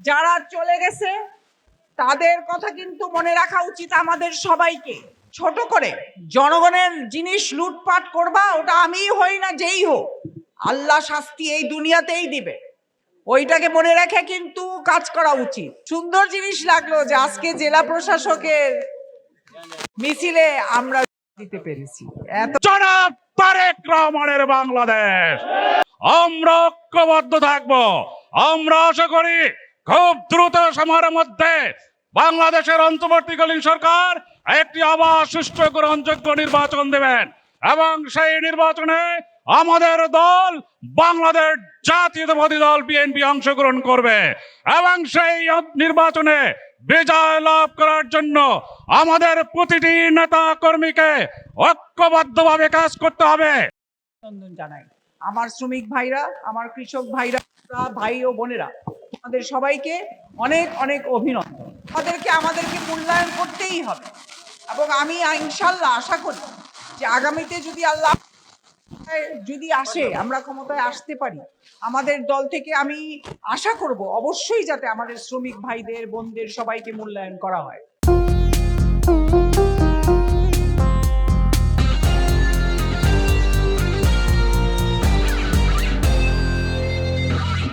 যারা চলে গেছে তাদের কথা কিন্তু মনে রাখা উচিত আমাদের সবাইকে। ছোট করে জনগণের জিনিস লুটপাট করবা, ওটা আমিই হই না যেই হোক, আল্লাহ শাস্তি এই দুনিয়াতেই দিবে। ওইটাকে মনে রেখে কিন্তু কাজ করা উচিত। সুন্দর জিনিস লাগলো যে আজকে জেলা প্রশাসকের মিছিলে আমরা দিতে পেরেছি। জনাব তারেক রহমানের বাংলাদেশ, আমরা ঐক্যবদ্ধ থাকবো। আমরা আশা করি খুব দ্রুত সময়ের মধ্যে বাংলাদেশের অন্তর্বর্তীকালীন সরকার একটি আবার সুষ্ঠু গ্রহণযোগ্য নির্বাচন দেবেন এবং সেই নির্বাচনে আমাদের দল বাংলাদেশ জাতীয়তাবাদী দল বিএনপি অংশগ্রহণ করবে এবং সেই নির্বাচনে বিজয় লাভ করার জন্য আমাদের প্রতিটি নেতা কর্মীকে ঐক্যবদ্ধভাবে কাজ করতে হবে। অভিনন্দন জানাই আমার শ্রমিক ভাইরা, আমার কৃষক ভাইরা, ভাই ও বোনেরা, আমাদের সবাইকে অনেক অনেক অভিনন্দন। আমাদেরকে মূল্যায়ন করতেই হবে এবং আমি ইনশাল্লাহ আশা করি যে আগামীতে যদি আল্লাহ যদি আসে, আমরা ক্ষমতায় আসতে পারি, আমাদের দল থেকে আমি আশা করব অবশ্যই যাতে আমাদের শ্রমিক ভাইদের বোনদের সবাইকে মূল্যায়ন করা হয়।